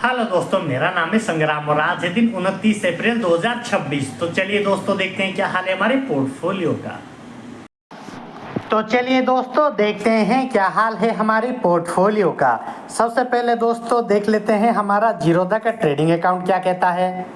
Hello दोस्तों, मेरा नाम है संग्राम और आज है दिन 29 अप्रैल 2026। तो चलिए दोस्तों देखते हैं क्या हाल है हमारे पोर्टफोलियो का। तो चलिए दोस्तों देखते हैं क्या हाल है हमारे पोर्टफोलियो का। सबसे पहले दोस्तों देख लेते हैं हमारा जीरोधा का ट्रेडिंग अकाउंट क्या कहता है।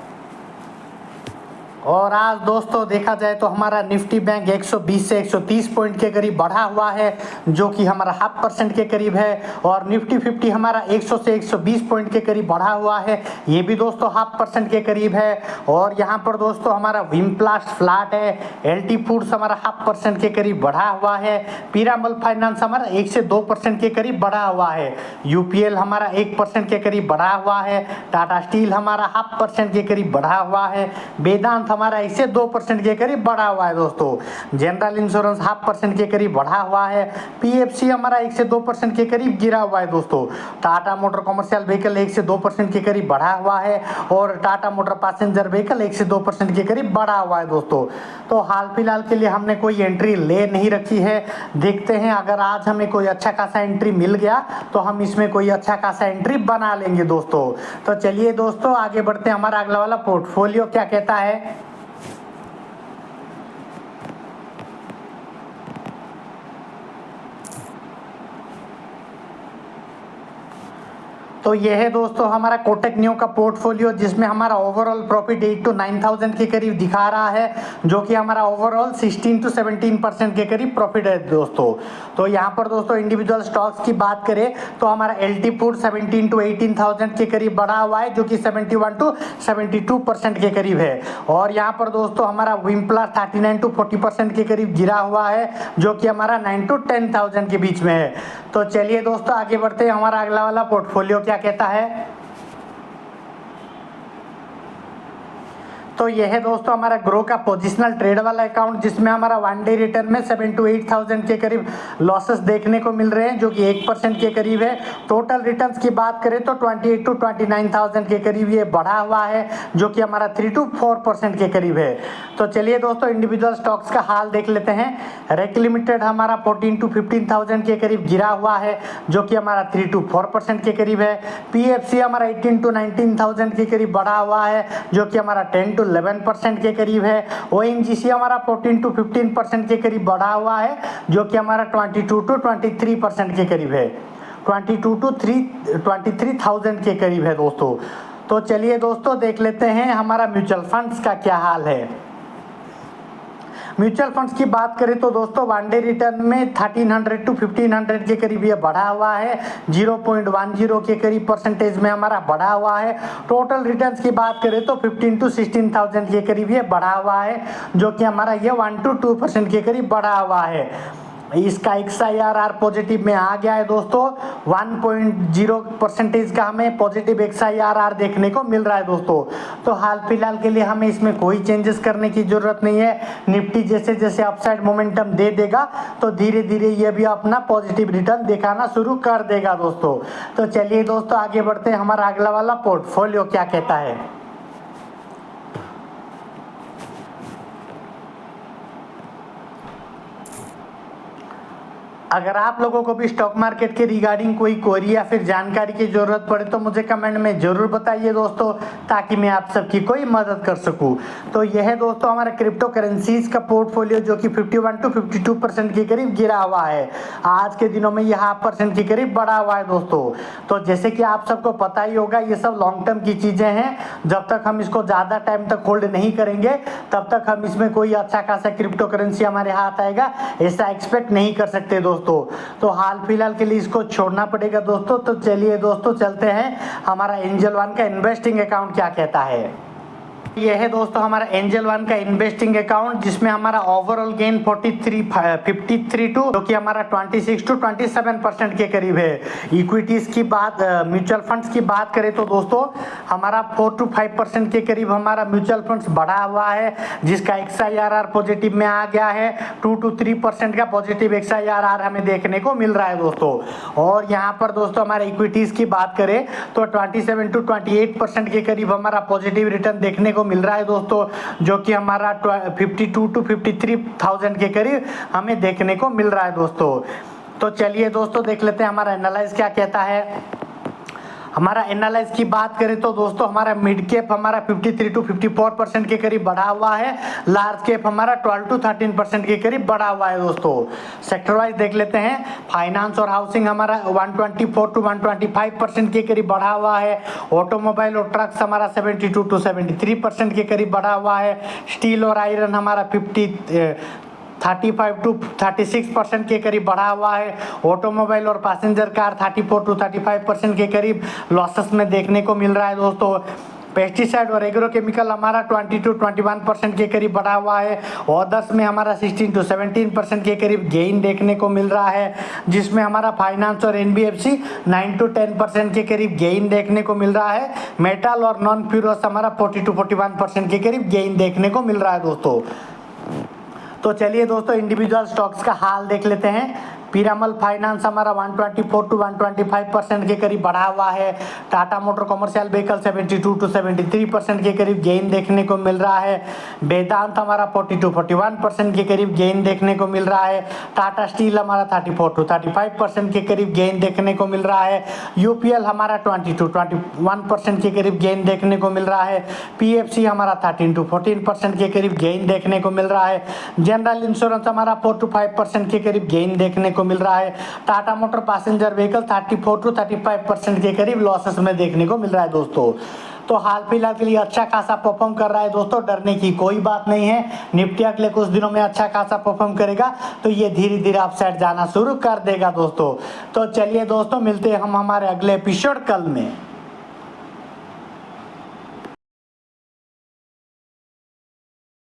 और आज दोस्तों देखा जाए तो हमारा निफ्टी बैंक 120 से 130 पॉइंट के करीब बढ़ा हुआ है, जो कि हमारा 0.5% के करीब है। और निफ्टी 50 हमारा 100 से 120 पॉइंट के करीब बढ़ा हुआ है, ये भी दोस्तों 0.5% के करीब है। और यहाँ पर दोस्तों हमारा विमप्लास्ट फ्लैट है, एलटी फूड्स हमारा 0.5% के करीब बढ़ा हुआ है, पीरामल फाइनेंस हमारा 1 से 2% के करीब बढ़ा हुआ है, यूपीएल हमारा 1% के करीब बढ़ा हुआ है, टाटा स्टील हमारा 0.5% के करीब बढ़ा हुआ है, वेदांत हमारा इससे 2% के करीब बढ़ा हुआ है दोस्तों, जनरल इंश्योरेंस 0.5% के करीब बढ़ा हुआ है, पीएफसी हमारा 1 से 2% के करीब गिरा हुआ है दोस्तों, टाटा मोटर कमर्शियल व्हीकल 1 से 2% के करीब बढ़ा हुआ है, और टाटा मोटर पैसेंजर व्हीकल 1 से 2% के करीब बढ़ा हुआ है दोस्तों। तो हाल फिलहाल के लिए हमने कोई एंट्री ले नहीं रखी है, देखते हैं अगर आज हमें कोई अच्छा खासा एंट्री मिल गया तो हम इसमें कोई अच्छा खासा एंट्री बना लेंगे दोस्तों। तो चलिए दोस्तों आगे बढ़ते हैं, हमारा अगला वाला पोर्टफोलियो क्या कहता है। तो यह है दोस्तों हमारा कोटक न्यू का पोर्टफोलियो, जिसमें हमारा ओवरऑल प्रॉफिट 8 to 9,000 के करीब दिखा रहा है, जो कि हमारा ओवरऑल 16 to 17% के करीब प्रॉफिट है दोस्तों। तो यहाँ पर दोस्तों इंडिविजुअल स्टॉक्स की बात करें तो हमारा एलटी फूड 17 to 18,000 के करीब बढ़ा हुआ है, जो कि 71 to 72% के करीब है। और यहाँ पर दोस्तों हमारा विमप्लास 39 to 40% के करीब गिरा हुआ है, जो कि हमारा 9 to 10,000 के बीच में है। तो चलिए दोस्तों आगे बढ़ते हैं, हमारा अगला वाला पोर्टफोलियो क्या कहता है। तो यह है दोस्तों हमारा ग्रो का पोजिशनल ट्रेड वाला अकाउंट, जिसमें हमारा 1 डे रिटर्न में 7 to 8,000 के करीब लॉसेस देखने को मिल रहे हैं, जो कि 1% के करीब है। टोटल रिटर्न्स की बात करें तो 28 to 29,000 के करीब ये बढ़ा हुआ है, जो कि हमारा 3 to 4% के करीब है। तो चलिए दोस्तों इंडिविजुअल स्टॉक्स का हाल देख लेते हैं। रेक लिमिटेड हमारा 14 to 15,000 के करीब गिरा हुआ है, जो कि हमारा 3 to 4% के करीब है। पीएफसी हमारा 18 to 19,000 के करीब बढ़ा हुआ है, जो कि हमारा 10 to 11% के करीब है। ओएनजीसी हमारा 14 to 15% के करीब बढ़ा हुआ है, जो कि हमारा 22 to 23% के करीब है, 23,000 के करीब है दोस्तों। तो चलिए दोस्तों देख लेते हैं हमारा म्यूचुअल फंड्स का क्या हाल है। म्यूचुअल फंड्स की बात करें तो दोस्तों 1 डे रिटर्न में 1300 to 1500 के करीब ये बढ़ा हुआ है, 0.10 के करीब परसेंटेज में हमारा बढ़ा हुआ है। टोटल रिटर्न्स की बात करें तो 15 to 16,000 के करीब ये बढ़ा हुआ है, जो कि हमारा ये 1 to 2% के करीब बढ़ा हुआ है। इसका XIRR पॉजिटिव में आ गया है दोस्तों, 1.0% का हमें पॉजिटिव XIRR देखने को मिल रहा है दोस्तों। तो हाल फिलहाल के लिए हमें इसमें कोई चेंजेस करने की जरूरत नहीं है। निफ्टी जैसे जैसे अपसाइड मोमेंटम दे देगा तो धीरे धीरे ये भी अपना पॉजिटिव रिटर्न दिखाना शुरू कर देगा दोस्तों। तो चलिए दोस्तों आगे बढ़ते हैं, हमारा अगला वाला पोर्टफोलियो क्या कहता है। अगर आप लोगों को भी स्टॉक मार्केट के रिगार्डिंग कोई क्वेरी या फिर जानकारी की जरूरत पड़े तो मुझे कमेंट में जरूर बताइए दोस्तों, ताकि मैं आप सबकी कोई मदद कर सकूं। तो यह है दोस्तों हमारा क्रिप्टो करेंसीज का पोर्टफोलियो, जो कि 51 to 52% के करीब गिरा हुआ है। आज के दिनों में यह 0.5% के करीब बढ़ा हुआ है दोस्तों। तो जैसे कि आप सबको पता ही होगा, ये सब लॉन्ग टर्म की चीजें हैं, जब तक हम इसको ज्यादा टाइम तक होल्ड नहीं करेंगे तब तक हम इसमें कोई अच्छा खासा क्रिप्टो करेंसी हमारे हाथ आएगा ऐसा एक्सपेक्ट नहीं कर सकते दोस्तों। तो हाल फिलहाल के लिए इसको छोड़ना पड़ेगा दोस्तों। तो चलिए दोस्तों चलते हैं, हमारा एंजल वन का इन्वेस्टिंग अकाउंट क्या कहता है। ये है दोस्तों हमारा एंजल वन का इन्वेस्टिंग अकाउंट, जिसमें हमारा ओवरऑल गेन 53 टू, जो कि हमारा 26 to 27% के करीब है। इक्विटीज की बात, म्यूचुअल फंड्स की बात करें तो दोस्तों हमारा 4 to 5% के करीब हमारा म्यूचुअल फंड्स बढ़ा हुआ है, जिसका XIRR पॉजिटिव में आ गया है। 2 to 3% का पॉजिटिव XIRR हमें देखने को मिल रहा है दोस्तों। और यहाँ पर दोस्तों हमारे इक्विटीज की बात करें तो 27 to 28% के करीब हमारा पॉजिटिव रिटर्न देखने को मिल रहा है दोस्तों, जो कि हमारा 52 to 53,000 के करीब हमें देखने को मिल रहा है दोस्तों। तो चलिए दोस्तों देख लेते हैं हमारा एनालाइज क्या कहता है। हमारा एनालाइज की बात करें तो दोस्तों हमारा मिड कैप हमारा 53 to 54% के करीब बढ़ा हुआ है, लार्ज कैप हमारा 12 to 13% के करीब बढ़ा हुआ है दोस्तों। सेक्टर वाइज देख लेते हैं, फाइनेंस और हाउसिंग हमारा 124 to 125% के करीब बढ़ा हुआ है, ऑटोमोबाइल और ट्रक्स हमारा 72 to 73% के करीब बढ़ा हुआ है, स्टील और आयरन हमारा 35 to 36% के करीब बढ़ा हुआ है, ऑटोमोबाइल और पैसेंजर कार 34 to 35% के करीब लॉसेस में देखने को मिल रहा है दोस्तों। पेस्टिसाइड और एग्रोकेमिकल हमारा 20 to 21% के करीब बढ़ा हुआ है, अदर्स में हमारा 16 to 17% के करीब गेन देखने को मिल रहा है, जिसमें हमारा फाइनेंस और एनबीएफसी 9 to 10% के करीब गेन देखने को मिल रहा है, मेटल और नॉन फ्यूरस हमारा 40 to 41% के करीब गेन देखने को मिल रहा है दोस्तों। तो चलिए दोस्तों इंडिविजुअल स्टॉक्स का हाल देख लेते हैं। पीरामल फाइनेंस हमारा 124 to 125% के करीब बढ़ा हुआ है, Tata motor commercial vehicle 72 to 73% के करीब गेन देखने को मिल रहा है, वेदांत हमारा 40 to 41% के करीब गेन देखने को मिल रहा है, टाटा स्टील हमारा 34 to 35% के करीब गेन देखने को मिल रहा है, यूपीएल हमारा 20 to 21% के करीब गेन देखने को मिल रहा है, पीएफसी हमारा 13 to 14% के करीब गेन देखने को मिल रहा है, जनरल इंश्योरेंस हमारा 4 to 5% के करीब गेन देखने को मिल रहा है, Tata motor passenger vehicle 34 to 35% के करीब लॉसेस में देखने को मिल रहा है दोस्तों। तो हाल फिलहाल के लिए अच्छा खासा परफॉर्म कर रहा है दोस्तों, डरने की कोई बात नहीं है। निफ्टी अगले कुछ दिनों में अच्छा खासा परफॉर्म करेगा तो ये धीरे धीरे अपसाइड जाना शुरू कर देगा दोस्तों। तो चलिए दोस्तों मिलते हैं हम हमारे अगले एपिसोड कल में।